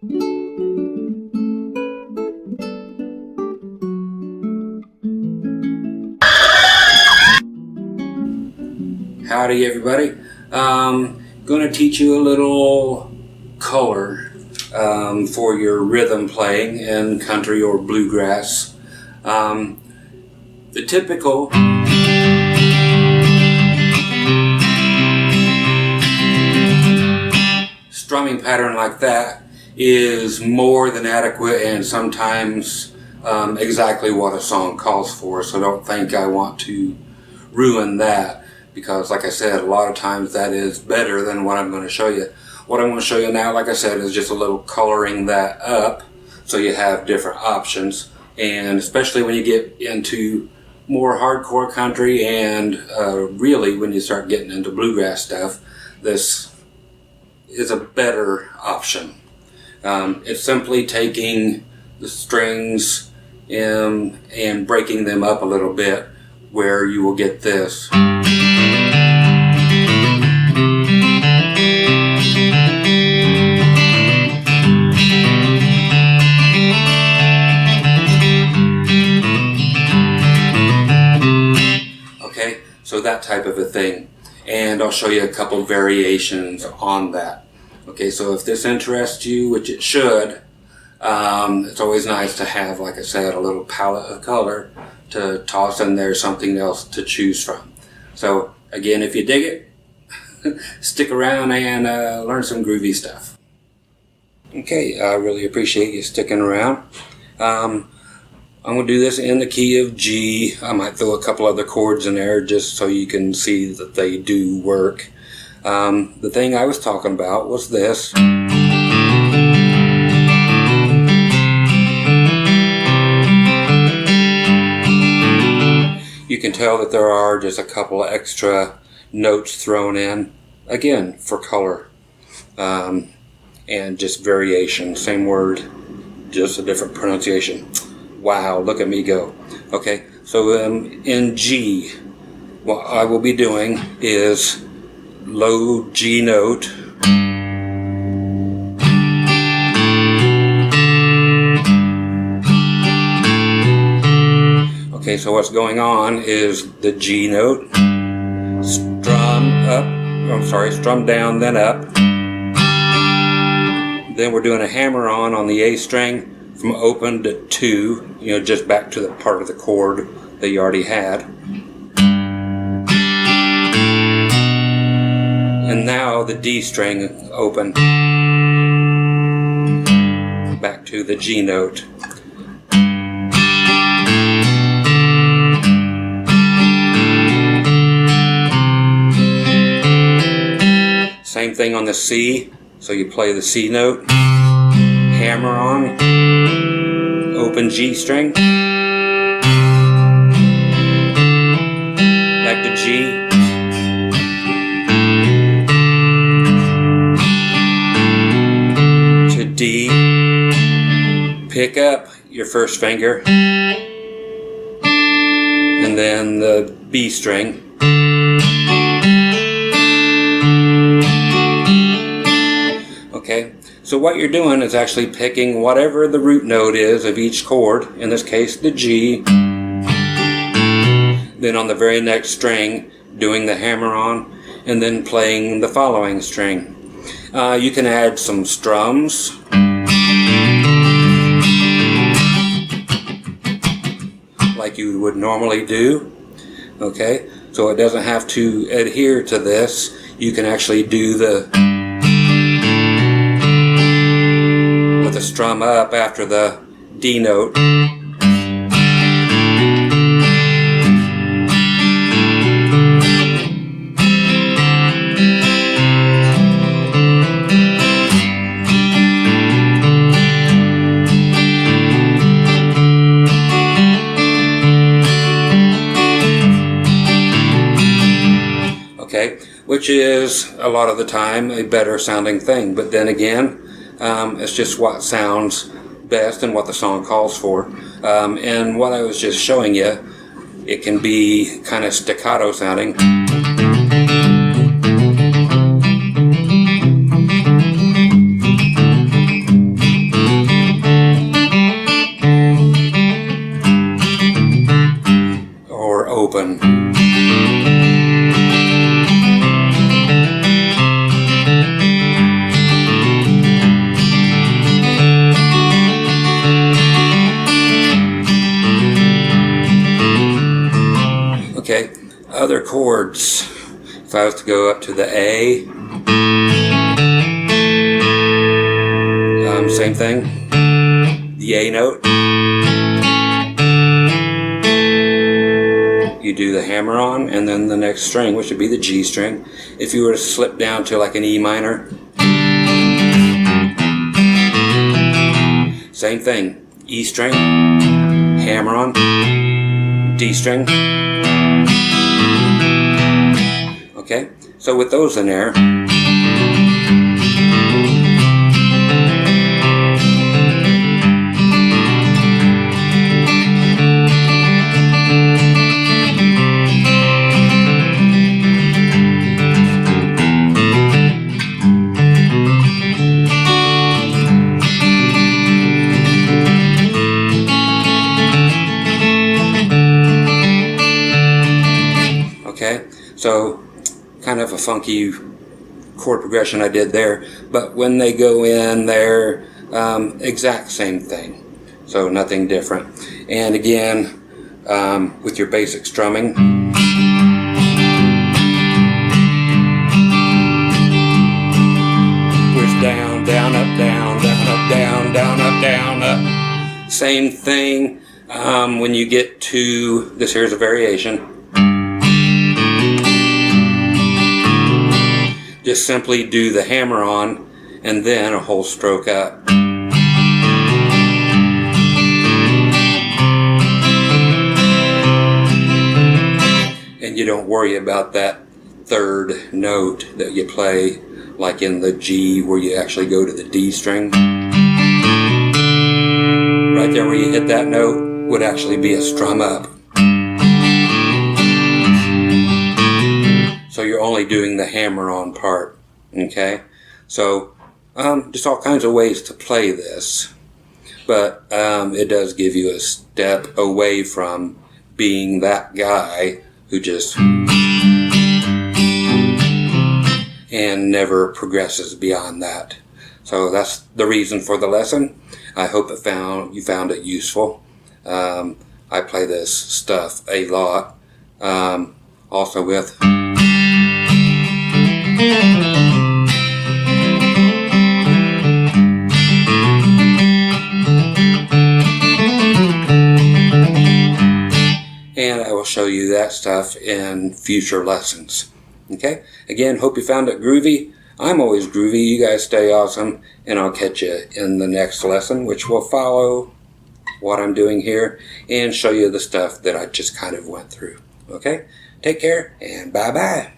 Howdy everybody. Going to teach you a little color for your rhythm playing in country or bluegrass. The typical strumming pattern like that is more than adequate and sometimes exactly what a song calls for, so don't think I want to ruin that, because like I said, a lot of times that is better than what I'm going to show you. What I'm going to show you now, like I said, is just a little coloring that up so you have different options, and especially when you get into more hardcore country and really when you start getting into bluegrass stuff, this is a better option. It's simply taking the strings and breaking them up a little bit, where you will get this. Okay, so that type of a thing. And I'll show you a couple variations on that. Okay, so if this interests you, which it should, it's always nice to have, like I said, a little palette of color to toss in there, something else to choose from. So again, if you dig it, stick around and learn some groovy stuff. Okay, I really appreciate you sticking around. I'm going to do this in the key of G. I might throw a couple other chords in there just so you can see that they do work. The thing I was talking about was this. You can tell that there are just a couple of extra notes thrown in, again, for color, and just variation. Same word, just a different pronunciation. Wow, look at me go. Okay, so in G, what I will be doing is low G note, okay, so what's going on is the G note, strum down, then up. Then we're doing a hammer-on the A string from open to 2, just back to the part of the chord that you already had. And now the D string open, back to the G note. Same thing on the C, so you play the C note, hammer on, open G string, back to G, to D, pick up your first finger, and then the B string. Okay, so what you're doing is actually picking whatever the root note is of each chord, in this case the G, then on the very next string doing the hammer on, and then playing the following string. You can add some strums, like you would normally do. Okay, so it doesn't have to adhere to this. You can actually do the strum up after the D note. Okay, which is a lot of the time a better sounding thing, but then again, it's just what sounds best and what the song calls for. And what I was just showing you, it can be kind of staccato sounding. Other chords, if I was to go up to the A, same thing, the A note, you do the hammer on, and then the next string, which would be the G string. If you were to slip down to like an E minor, same thing, E string, hammer on, D string. Okay, so with those in there, okay, so kind of a funky chord progression I did there, but when they go in there, exact same thing, so nothing different. And again, with your basic strumming, where's down, down, up, down, down, up, down, down, up, down, up. Same thing when you get to this. Here's a variation. Just simply do the hammer on and then a whole stroke up. And you don't worry about that third note that you play, like in the G where you actually go to the D string. Right there where you hit that note would actually be a strum up. So you're only doing the hammer on part, okay? So just all kinds of ways to play this, but it does give you a step away from being that guy who just and never progresses beyond that. So that's the reason for the lesson. I hope you found it useful. I play this stuff a lot, also with and I will show you that stuff in future lessons. Okay? Again, hope you found it groovy. I'm always groovy. You guys stay awesome, and I'll catch you in the next lesson, which will follow what I'm doing here and show you the stuff that I just kind of went through. Okay? Take care, and bye-bye.